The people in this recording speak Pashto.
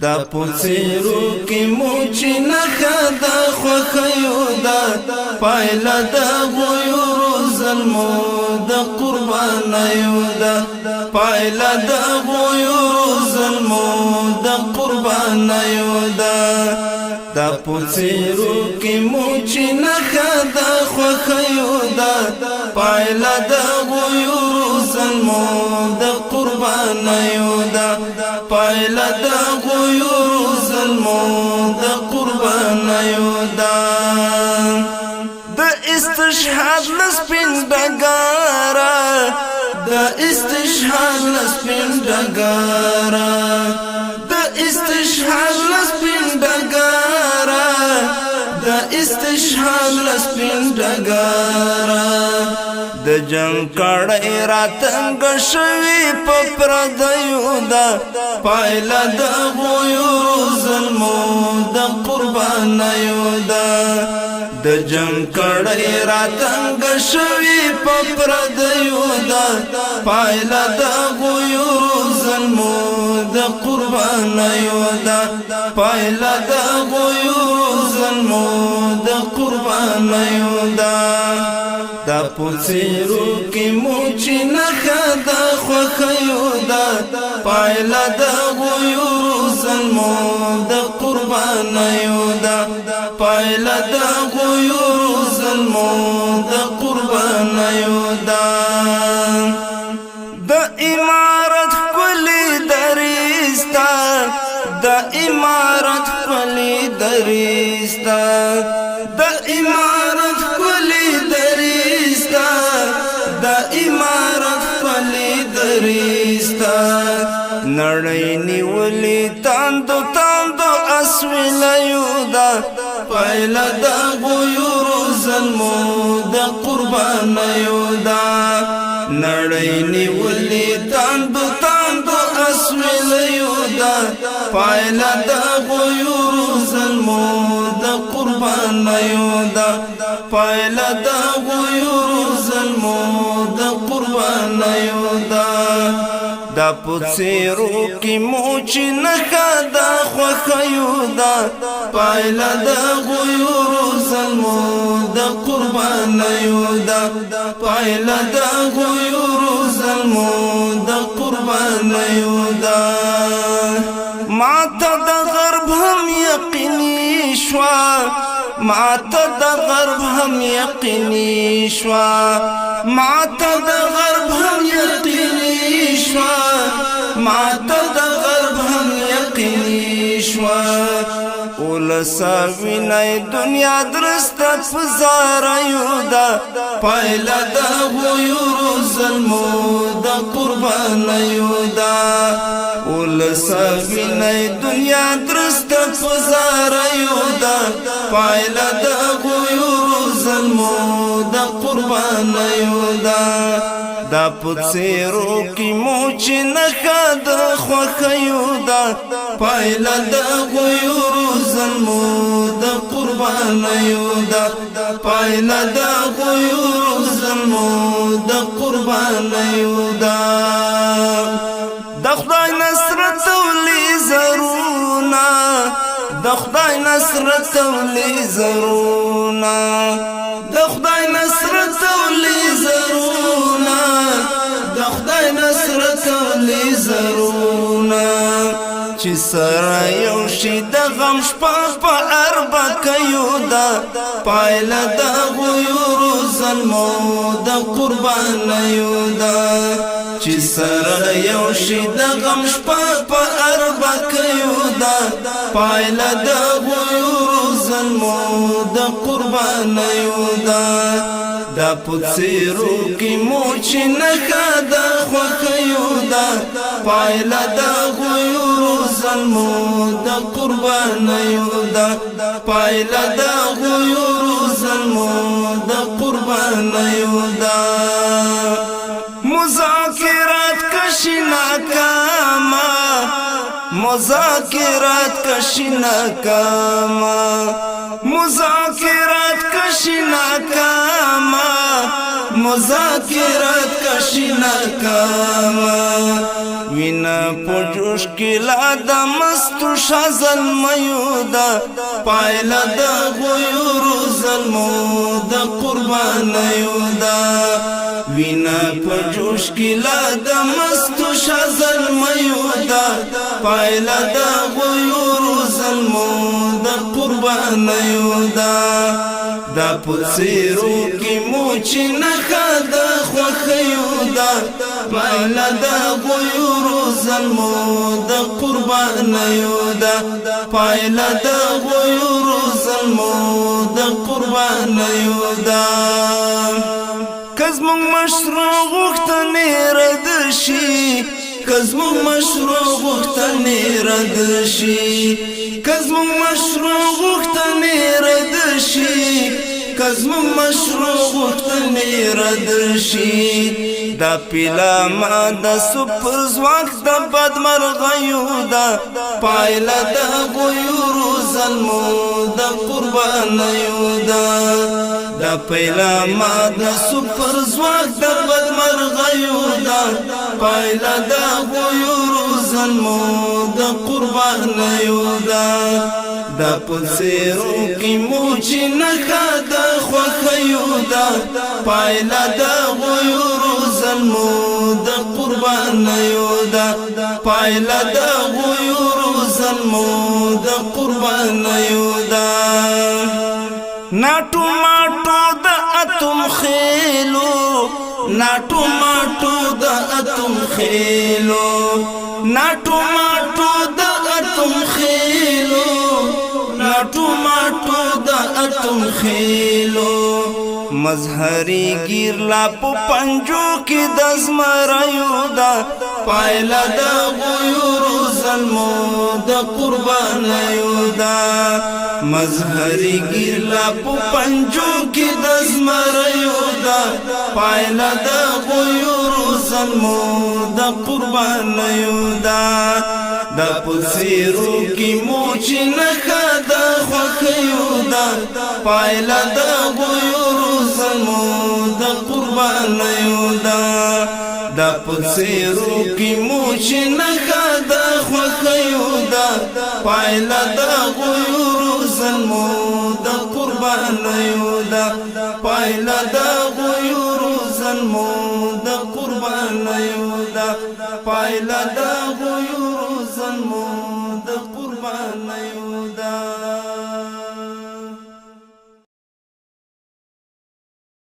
دا پوڅیرو کې موچی نخا دا خوخیو دا پایلا دا غیورو ظلمو دا قربانیو دا پایلا دا غیورو ظلمو دا قربانیو دا دا پوڅیرو کې موچی نخا دا خوخیو دا پایلا دا غیورو ظلمو دا قربانیو دا پایلا دا غیورو ظلمو دا قربانیو دا دا استشهاد لسپین ډګارا دا استشهاد لسپین ډګارا دا استشهاد لسپین ډګارا دا استشهاد لسپین ډګارا د جنگ کړه راتنګ شوی په پردیو دا پایلا د غیورو ظلمو د قربانیو دا د جنگ کړه راتنګ شوی په پردیو دا پایلا د غیورو ظلمو د قربانیو دا پایلا د غیورو ظلمو د قربانیو دا دا پوڅیرو کې موچی نخا دا خوخیو دا پایلا دا غیورو ظلمو دا قربانیو دا پایلا دا غیورو ظلمو دا قربانیو دا دا امارت کلی دریستا دا امارت کلی دریستا دا امارت کلی دریستا دا امارت کلی دریستا نړۍ نیولې تاندو تاندو اسویلیو دا پایلا دا غیورو ظلمو دا قربانیو دا نړۍ نیولې تاندو تاندو اسویلیو دا پایلا دا غیورو ظلمو دا قربانیو دا پایلا دا غیورو ظلمو دا قربانیو دا دا پوڅیرو کې موچی نخا دا خوخیو دا پایلا دا غیورو ظلمو دا قربانیو دا پایلا دا غیورو ظلمو دا قربانیو دا ماته د غرب هم یقیني شوا ماته د غرب هم یقیني شوا ماته د غرب هم یقیني شوا ماته د غرب هم یقیني شوا ولسا وینای دنیا درسته فزاریو دا پایلا د غیورو ظلمو د قربانیو دا ولسا وینای دنیا درسته فزاریو دا پایلا د غیورو ظلمو د قربانیو دا دا پوڅیرو کې موچی نخا د خوخیو دا پایلا د غیورو ظلمو د قربانیو دا پایلا د غیورو ظلمو د قربانیو دا د خدای نصر تولی زرونا د خدای نصر تولی زرونا د خدای نصر تولی زرونا د خدای نصر تولی زرونا چې سره یو شي د غم شپه په اربع کيو دا پایلا د غیورو ظلمو د قربانیو دا چې سره یو شي د غم شپه په اربع کيو دا پایلا د غیورو ظلمو د قربانیو دا دا پوڅیرو کې موچی نخا دا خوخیو دا پایلا د غیورو ظلمو د قربانیو دا پایلا د غیورو ظلمو د قربانیو دا مذاکرات کشی ناکاما مذاکرات کشی ناکاما مذاکرات کشی ناکاما مذاکرات کشینا کاما وینا پجوش کلا د مستو شازل میودا پایلا د غیور ظلمو د قربان یودا وینا پجوش کلا د مستو شازل میودا پایلا د غیور ظلمو د قربان یودا دا پڅیرو کی موچی نخا د خوخیودا پایلا د غیور ظلمو د قربان یودا پایلا د غیور ظلمو د قربان یودا کزمون مشروع غوښتنې رد شي کزمون مشروع غوښتنې رد شي کزمون مشروع غوښتنې رد شي کزمون مشروع غوښتنې رد شي دا پیلا ما د سپر ځواک د بدمرغیو دا پایله د غیور ظلمو د قربانیو دا دا پیلا ما د سپر ځواک د بدمرغیو دا پایله د غیور ظلمو د قربانیو دا دا پڅیرو کی موچی نخا د خوخیو دا پایلا د غیور ظلمو د قربانیو دا پایلا د غیور ظلمو د قربانیو دا ناټو ماټو د اتم خېلو ناټو ماټو د اتم خېلو ناټو ماټو د اتم خېلو ناټو ماټو د اتم خېلو مظهری گیر لا په پنجو کې د زمریو دا پایلا د غیور ظلمو د قربانیو دا مظهری گیر لا په پنجو کې د زمریو دا پایلا د غیور ظلمو د قربانیو دا د پڅیرو کی موچی نخا د خوخیو دا پایلا د غیور ظلمو د قربانیو دا د پڅیرو کی موچی نخا د خوخیو دا پایلا د غیور ظلمو د قربانیو دا پایلا د غیور ظلمو د قربانیو دا پایلا د غیور ظلمو